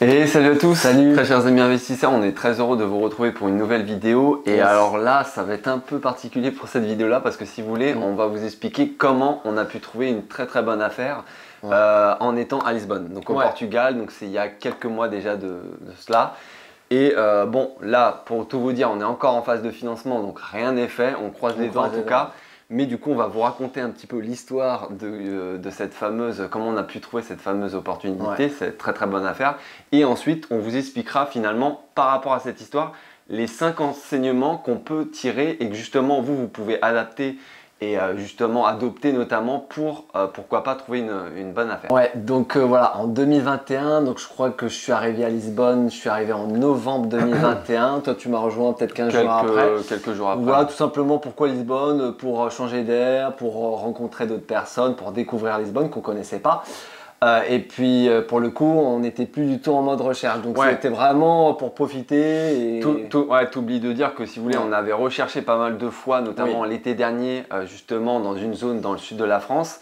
Et salut à tous, Salut. Très chers amis investisseurs, on est très heureux de vous retrouver pour une nouvelle vidéo. Et alors là, ça va être un peu particulier pour cette vidéo-là parce que si vous voulez, on va vous expliquer comment on a pu trouver une très bonne affaire en étant à Lisbonne, donc au Portugal. Donc c'est il y a quelques mois déjà de cela. Et bon, là, pour tout vous dire, on est encore en phase de financement, donc rien n'est fait, on croise les doigts en tout cas. Mais du coup, on va vous raconter un petit peu l'histoire de cette fameuse, comment on a pu trouver cette fameuse opportunité, cette très bonne affaire. Et ensuite, on vous expliquera finalement, par rapport à cette histoire, les 5 enseignements qu'on peut tirer et que justement, vous pouvez adapter et justement adopter notamment pour, pourquoi pas, trouver une bonne affaire. Ouais, donc voilà, en 2021, donc je crois que je suis arrivé à Lisbonne, je suis arrivé en novembre 2021. Toi, tu m'as rejoint peut-être 15 jours après. Quelques jours après. Voilà, tout simplement, pourquoi Lisbonne? Pour changer d'air, pour rencontrer d'autres personnes, pour découvrir Lisbonne qu'on ne connaissait pas. Et puis pour le coup, on n'était plus du tout en mode recherche, donc c'était vraiment pour profiter. T'oublies de dire que si vous voulez, on avait recherché pas mal de fois, notamment l'été dernier, justement dans une zone dans le sud de la France.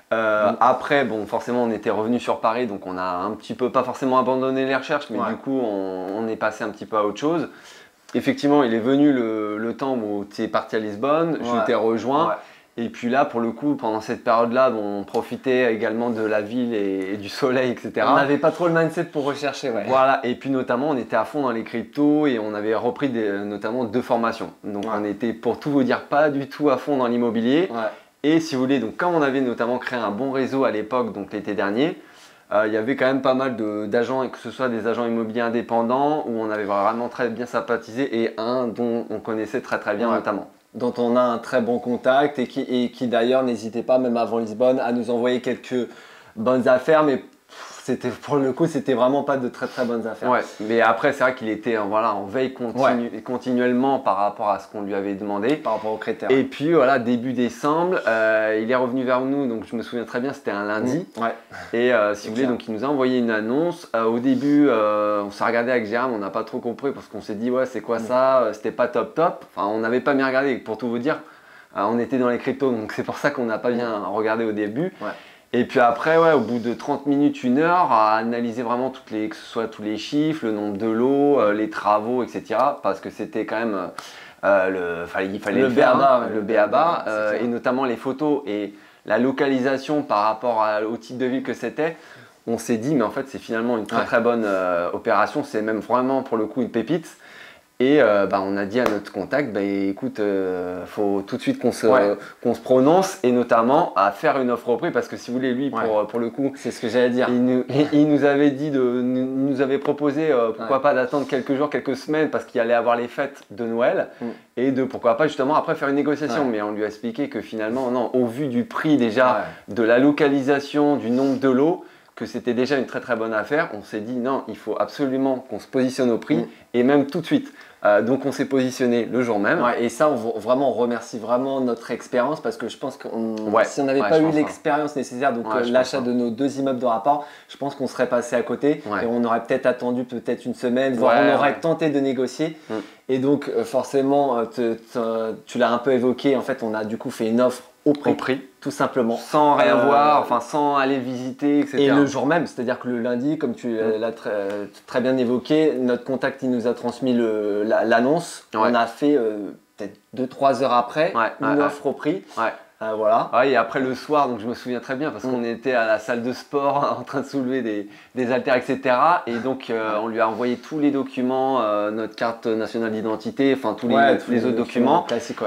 Après, bon, forcément, on était revenu sur Paris, donc on a un petit peu, pas forcément abandonné les recherches, mais du coup, on est passé un petit peu à autre chose. Effectivement, il est venu le temps où tu es parti à Lisbonne, je t'ai rejoint. Et puis là, pour le coup, pendant cette période-là, on profitait également de la ville et du soleil, etc. On n'avait pas trop le mindset pour rechercher, Voilà, et puis notamment, on était à fond dans les cryptos et on avait repris notamment 2 formations. Donc on était, pour tout vous dire, pas du tout à fond dans l'immobilier. Et si vous voulez, donc comme on avait notamment créé un bon réseau à l'époque, donc l'été dernier, il y avait quand même pas mal d'agents, que ce soit des agents immobiliers indépendants, où on avait vraiment très bien sympathisé, et un dont on connaissait très bien notamment. Dont on a un très bon contact et qui d'ailleurs n'hésitait pas, même avant Lisbonne, à nous envoyer quelques bonnes affaires, mais pour le coup, c'était vraiment pas de très bonnes affaires. Ouais, mais après, c'est vrai qu'il était en veille continuellement par rapport à ce qu'on lui avait demandé. Par rapport aux critères. Et puis voilà, début décembre, il est revenu vers nous, donc je me souviens très bien, c'était un lundi. Et si vous voulez, donc il nous a envoyé une annonce. Au début, on s'est regardé avec Jérôme, on n'a pas trop compris parce qu'on s'est dit, ouais, c'est quoi ça? C'était pas top. Enfin, on n'avait pas bien regardé, pour tout vous dire. On était dans les cryptos, donc c'est pour ça qu'on n'a pas bien regardé au début. Et puis après, au bout de 30 minutes, 1 heure, à analyser vraiment que ce soit tous les chiffres, le nombre de lots, les travaux, etc. Parce que c'était quand même, il fallait le faire, le B.A.B.A. Et notamment les photos et la localisation par rapport au type de ville que c'était. On s'est dit, mais en fait, c'est finalement une très bonne opération. C'est même vraiment pour le coup une pépite. Et on a dit à notre contact, écoute, faut tout de suite qu'on se prononce et notamment à faire une offre au prix parce que si vous voulez, lui, pour le coup, c'est ce que j'allais dire. Il nous avait dit nous avait proposé pourquoi pas d'attendre quelques jours, quelques semaines parce qu'il allait avoir les fêtes de Noël et de pourquoi pas justement après faire une négociation. Mais on lui a expliqué que finalement, non, au vu du prix déjà, de la localisation, du nombre de lots, que c'était déjà une très bonne affaire. On s'est dit non, il faut absolument qu'on se positionne au prix et même tout de suite. Donc on s'est positionné le jour même. Et ça, on remercie vraiment notre expérience parce que je pense que si on n'avait pas eu l'expérience nécessaire, donc l'achat de nos 2 immeubles de rapport, je pense qu'on serait passé à côté et on aurait peut-être attendu une semaine, voire on aurait tenté de négocier. Et donc forcément, tu l'as un peu évoqué, en fait on a du coup fait une offre au prix, tout simplement. Sans rien voir, enfin sans aller visiter, etc. Et le jour même, c'est-à-dire que le lundi, comme tu l'as très bien évoqué, notre contact il nous a transmis l'annonce. On a fait peut-être 2-3 heures après une offre au prix. Voilà. Et après le soir, donc je me souviens très bien parce qu'on était à la salle de sport en train de soulever des haltères, etc. Et donc on lui a envoyé tous les documents, notre carte nationale d'identité, enfin tous les autres documents. Classique,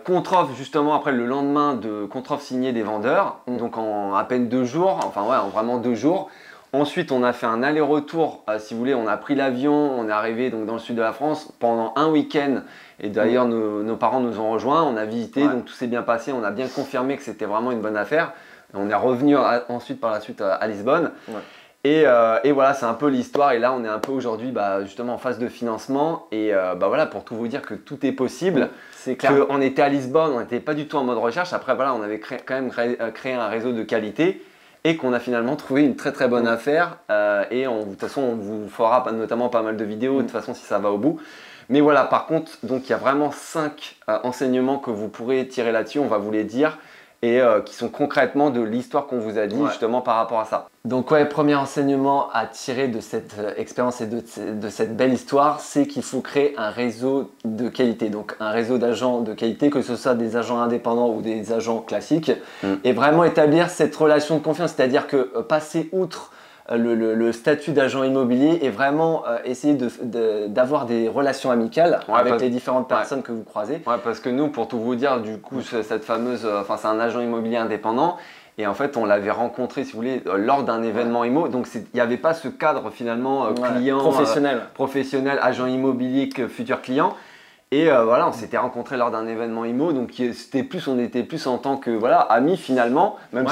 contre-offre justement après le lendemain de contre-offre signée des vendeurs, donc en à peine 2 jours, enfin en vraiment 2 jours. Ensuite, on a fait un aller-retour, si vous voulez, on a pris l'avion, on est arrivé donc dans le sud de la France pendant un week-end. Et d'ailleurs, nos parents nous ont rejoints, on a visité, donc tout s'est bien passé, on a bien confirmé que c'était vraiment une bonne affaire. On est revenu ensuite par la suite à Lisbonne. Et voilà, c'est un peu l'histoire. Et là, on est un peu aujourd'hui justement en phase de financement. Et voilà, pour tout vous dire que tout est possible. C'est clair. On était à Lisbonne, on n'était pas du tout en mode recherche. Après, voilà, on avait quand même créé un réseau de qualité. Et qu'on a finalement trouvé une très bonne affaire. Et de toute façon, on vous fera notamment pas mal de vidéos, de toute façon, si ça va au bout. Mais voilà, par contre, donc il y a vraiment 5 enseignements que vous pourrez tirer là-dessus, on va vous les dire. et qui sont concrètement de l'histoire qu'on vous a dit justement par rapport à ça. Donc premier enseignement à tirer de cette expérience et de cette belle histoire, c'est qu'il faut créer un réseau de qualité, donc un réseau d'agents de qualité, que ce soit des agents indépendants ou des agents classiques, et vraiment établir cette relation de confiance, c'est-à-dire que passer outre le statut d'agent immobilier et vraiment essayer d'avoir des relations amicales avec les différentes personnes que vous croisez. Ouais, parce que nous, pour tout vous dire, du coup, cette fameuse, c'est un agent immobilier indépendant. Et en fait, on l'avait rencontré, si vous voulez, lors d'un événement IMO. Donc, il n'y avait pas ce cadre finalement client, professionnel, agent immobilier que futur client. Et voilà, on s'était rencontrés lors d'un événement IMO. Donc, on était plus en tant que amis finalement, même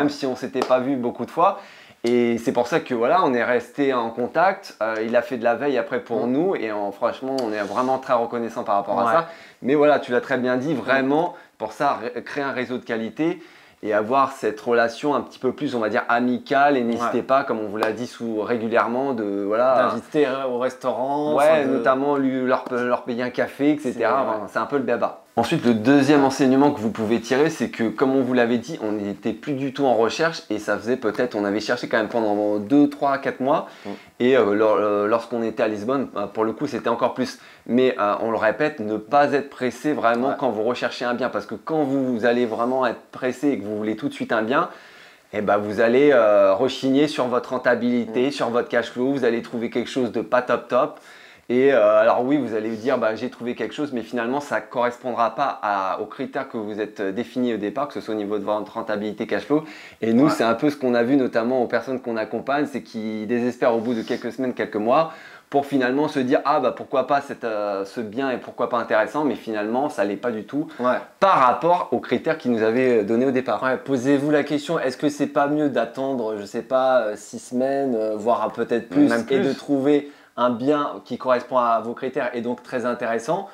si on s'était pas vu beaucoup de fois. Et c'est pour ça que on est resté en contact. Il a fait de la veille après pour nous et franchement, on est vraiment très reconnaissant par rapport à ça. Mais voilà, tu l'as très bien dit, vraiment, pour ça, créer un réseau de qualité et avoir cette relation un petit peu plus, on va dire, amicale. Et n'hésitez pas, comme on vous l'a dit régulièrement, d'inviter au restaurant. Notamment leur payer un café, etc. C'est un peu le béaba. Ensuite, le deuxième enseignement que vous pouvez tirer, c'est que, comme on vous l'avait dit, on n'était plus du tout en recherche et ça faisait on avait cherché quand même pendant 2, 3, 4 mois. Et lorsqu'on était à Lisbonne, pour le coup, c'était encore plus. Mais on le répète, ne pas être pressé vraiment quand vous recherchez un bien. Parce que quand vous allez vraiment être pressé et que vous voulez tout de suite un bien, vous allez rechigner sur votre rentabilité, sur votre cash flow. Vous allez trouver quelque chose de pas top. Et alors oui, vous allez vous dire j'ai trouvé quelque chose, mais finalement ça ne correspondra pas aux critères que vous êtes définis au départ, que ce soit au niveau de votre rentabilité cash flow. Et nous, c'est un peu ce qu'on a vu notamment aux personnes qu'on accompagne, c'est qu'ils désespèrent au bout de quelques semaines, quelques mois, pour finalement se dire pourquoi pas ce bien et pourquoi pas intéressant, mais finalement ça l'est pas du tout par rapport aux critères qu'ils nous avaient donnés au départ. Posez-vous la question, est-ce que c'est pas mieux d'attendre, je sais pas, 6 semaines, voire peut-être plus, et de trouver un bien qui correspond à vos critères et donc très intéressant,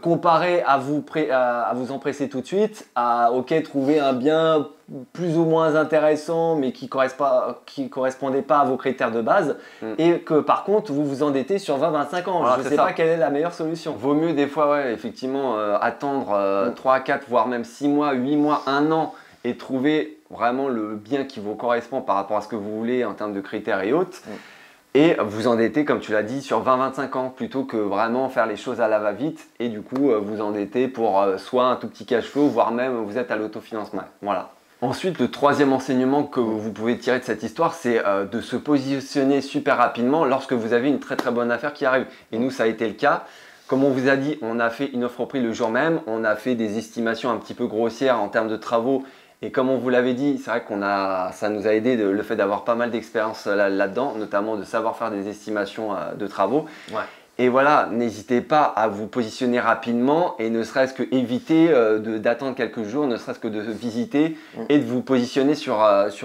comparé à vous empresser tout de suite, à trouver un bien plus ou moins intéressant mais qui correspondait pas à vos critères de base et que par contre vous vous endettez sur 20-25 ans. Je ne sais pas quelle est la meilleure solution. Vaut mieux des fois effectivement attendre 3, 4 voire même 6 mois, 8 mois, 1 an et trouver vraiment le bien qui vous correspond par rapport à ce que vous voulez en termes de critères et autres. Et vous endetter, comme tu l'as dit, sur 20-25 ans plutôt que vraiment faire les choses à la va-vite et du coup vous endetter pour soit un tout petit cash flow, voire même vous êtes à l'autofinancement. Voilà. Ensuite, le troisième enseignement que vous pouvez tirer de cette histoire, c'est de se positionner super rapidement lorsque vous avez une très très bonne affaire qui arrive. Et nous, ça a été le cas. Comme on vous a dit, on a fait une offre au prix le jour même, on a fait des estimations un petit peu grossières en termes de travaux. Et comme on vous l'avait dit, c'est vrai ça nous a aidé le fait d'avoir pas mal d'expérience là-dedans, notamment de savoir faire des estimations de travaux. Et voilà, n'hésitez pas à vous positionner rapidement et ne serait-ce que éviter d'attendre quelques jours, ne serait-ce que de visiter et de vous positionner sur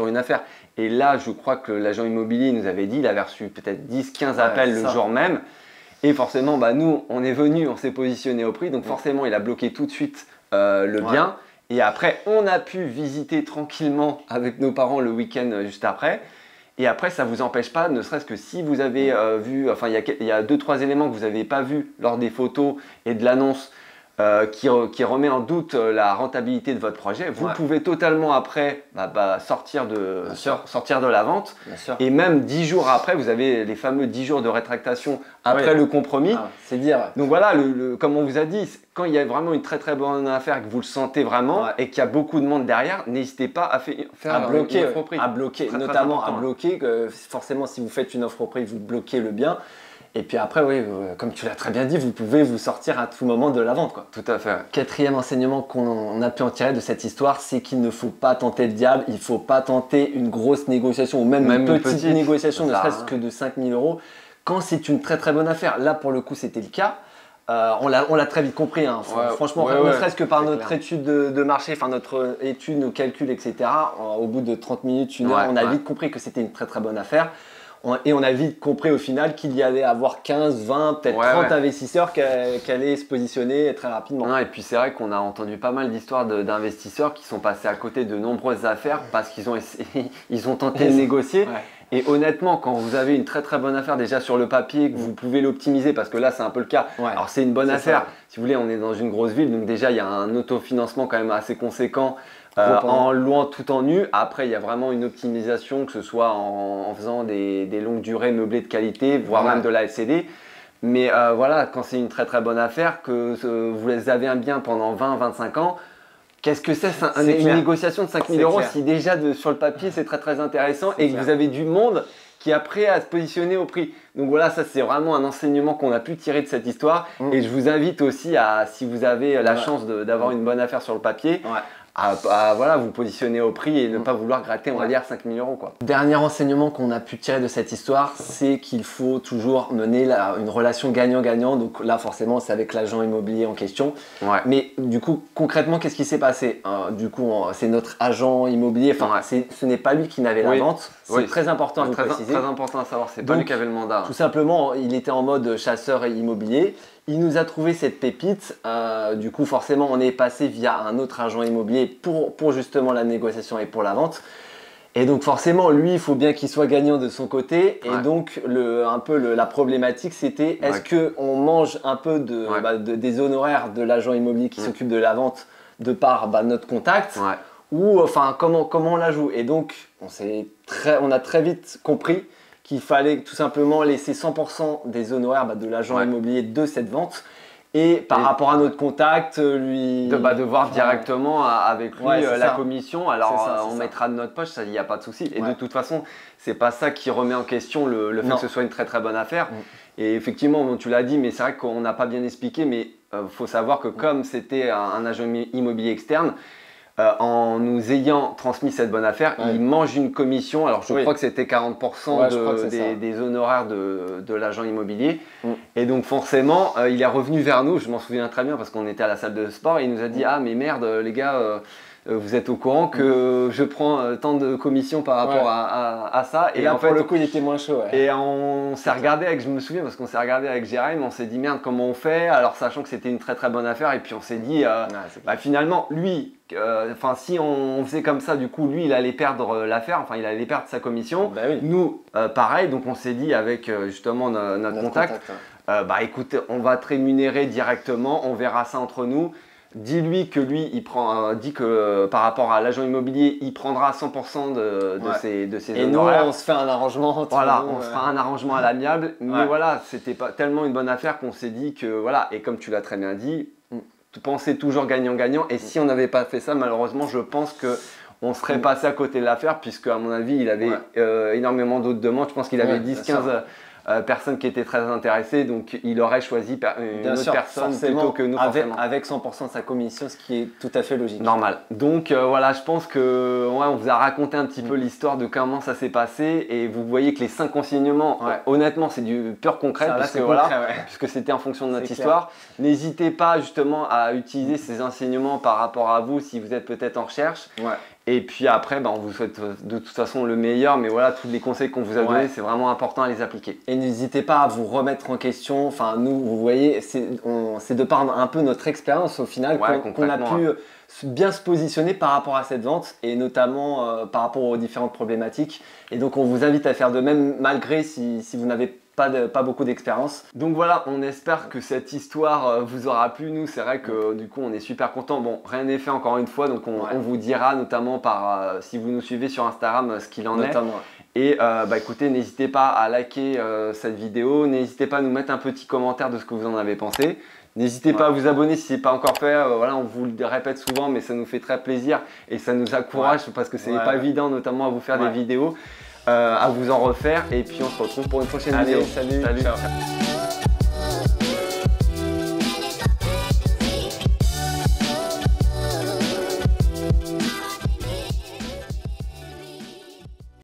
une affaire. Et là, je crois que l'agent immobilier nous avait dit, il avait reçu peut-être 10-15 appels le jour même. Et forcément, nous, on est venu, on s'est positionné au prix, donc forcément, il a bloqué tout de suite le bien. Et après, on a pu visiter tranquillement avec nos parents le week-end juste après. Et après, ça ne vous empêche pas, ne serait-ce que si vous avez vu, il y a 2-3 éléments que vous n'avez pas vus lors des photos et de l'annonce qui remet en doute la rentabilité de votre projet, vous pouvez totalement après sortir de la vente. Et même 10 jours après, vous avez les fameux 10 jours de rétractation après le compromis. C'est dire. Donc voilà, comme on vous a dit, quand il y a vraiment une très très bonne affaire, que vous le sentez vraiment et qu'il y a beaucoup de monde derrière, n'hésitez pas à bloquer, notamment à bloquer. Forcément, si vous faites une offre au prix, vous bloquez le bien. Et puis après, comme tu l'as très bien dit, vous pouvez vous sortir à tout moment de la vente. Tout à fait. Quatrième enseignement qu'on a pu en tirer de cette histoire, c'est qu'il ne faut pas tenter le diable, il ne faut pas tenter une grosse négociation ou même une petite négociation, ne serait-ce que de 5 000 euros, quand c'est une très très bonne affaire. Là, pour le coup, c'était le cas. On l'a très vite compris, franchement, ne serait-ce que par notre étude de marché, notre étude, nos calculs, etc. Au bout de 30 minutes, 1 heure, on a vite compris que c'était une très très bonne affaire. Et on a vite compris au final qu'il y allait avoir 15, 20, peut-être 30 investisseurs qui allaient se positionner très rapidement. Et puis c'est vrai qu'on a entendu pas mal d'histoires d'investisseurs qui sont passés à côté de nombreuses affaires parce qu'ils ont tenté de négocier. Et honnêtement, quand vous avez une très très bonne affaire déjà sur le papier, que vous pouvez l'optimiser, parce que là c'est un peu le cas. Alors c'est une bonne affaire. Si vous voulez, on est dans une grosse ville, donc déjà il y a un autofinancement quand même assez conséquent. en louant tout en nu. Après, il y a vraiment une optimisation, que ce soit en faisant des longues durées meublées de qualité, voire même de la LCD. Mais voilà, quand c'est une très très bonne affaire, que vous les avez un bien pendant 20-25 ans, qu'est-ce que c'est une négociation de 5 000 € si déjà sur le papier c'est très très intéressant et que vous avez du monde qui est prêt à se positionner au prix. Donc voilà, ça c'est vraiment un enseignement qu'on a pu tirer de cette histoire. Et je vous invite aussi à, si vous avez la chance d'avoir une bonne affaire sur le papier, à voilà, vous positionner au prix et ne pas vouloir gratter, on va dire, 5 000 €, quoi. Dernier enseignement qu'on a pu tirer de cette histoire, c'est qu'il faut toujours mener une relation gagnant-gagnant. Donc là, forcément, c'est avec l'agent immobilier en question. Mais du coup, concrètement, qu'est-ce qui s'est passé? Du coup, c'est notre agent immobilier. Enfin, ce n'est pas lui qui n'avait la vente. C'est très important à vous préciser. Très important à savoir, c'est pas lui qui avait le mandat. Tout simplement, il était en mode chasseur immobilier. Il nous a trouvé cette pépite, du coup forcément on est passé via un autre agent immobilier pour justement la négociation et pour la vente. Et donc forcément lui il faut bien qu'il soit gagnant de son côté. Et donc la problématique c'était est-ce qu'on mange un peu des honoraires de l'agent immobilier qui s'occupe de la vente de par notre contact ou enfin comment on la joue. Et donc on a très vite compris qu'il fallait tout simplement laisser 100% des honoraires de l'agent immobilier de cette vente et par rapport à notre contact, lui… De voir directement avec lui la commission. Alors on mettra de notre poche, il n'y a pas de souci. Et de toute façon, c'est pas ça qui remet en question le fait que ce soit une très très bonne affaire. Et effectivement, bon, tu l'as dit, mais c'est vrai qu'on n'a pas bien expliqué, mais faut savoir que comme c'était un agent immobilier externe, en nous ayant transmis cette bonne affaire, il mange une commission. Alors je crois que c'était 40% des honoraires de l'agent immobilier. Et donc forcément, il est revenu vers nous, je m'en souviens très bien parce qu'on était à la salle de sport et il nous a dit ah mais merde les gars, vous êtes au courant que je prends tant de commissions par rapport à ça. Et là, en fait, pour le coup, il était moins chaud. Et on s'est regardé avec, je me souviens, parce qu'on s'est regardé avec Jérôme, on s'est dit merde, comment on fait? Alors, sachant que c'était une très très bonne affaire, et puis on s'est dit, finalement, lui, si on faisait comme ça, du coup, lui, il allait perdre l'affaire, enfin, il allait perdre sa commission. Nous, pareil, donc on s'est dit avec justement notre contact, écoute, on va te rémunérer directement, on verra ça entre nous. Dis-lui que lui, dit que par rapport à l'agent immobilier, il prendra 100% de ses honoraires. Et nous, on se fait un arrangement. Voilà, on se fera un arrangement à l'amiable. Mais voilà, c'était pas tellement une bonne affaire qu'on s'est dit que voilà. Et comme tu l'as très bien dit, penser toujours gagnant-gagnant. Et si on n'avait pas fait ça, malheureusement, je pense que on serait passé à côté de l'affaire, puisque à mon avis, il avait énormément d'autres demandes. Je pense qu'il avait 10-15 personnes qui étaient très intéressées, donc il aurait choisi une autre personne plutôt que nous. Avec 100% de sa commission, ce qui est tout à fait logique. Normal. Donc voilà, je pense que on vous a raconté un petit peu l'histoire de comment ça s'est passé et vous voyez que les 5 enseignements, honnêtement, c'est du pur concret puisque c'était en fonction de notre histoire. N'hésitez pas justement à utiliser ces enseignements par rapport à vous si vous êtes peut-être en recherche. Et puis après, on vous souhaite de toute façon le meilleur, mais voilà, tous les conseils qu'on vous a donnés, c'est vraiment important à les appliquer. Et n'hésitez pas à vous remettre en question. Enfin, nous, vous voyez, c'est de par un peu notre expérience au final qu'on a pu bien se positionner par rapport à cette vente et notamment par rapport aux différentes problématiques. Et donc, on vous invite à faire de même malgré si vous n'avez pas beaucoup d'expérience. Donc voilà, on espère que cette histoire vous aura plu. Nous, c'est vrai que du coup, on est super contents. Bon, rien n'est fait encore une fois, donc on vous dira notamment si vous nous suivez sur Instagram ce qu'il en est. Et écoutez, n'hésitez pas à liker cette vidéo, n'hésitez pas à nous mettre un petit commentaire de ce que vous en avez pensé. N'hésitez pas à vous abonner si ce n'est pas encore fait. On vous le répète souvent, mais ça nous fait très plaisir et ça nous encourage parce que c'est pas évident, notamment à vous faire des vidéos. À vous en refaire et puis on se retrouve pour une prochaine vidéo. Salut. Ciao.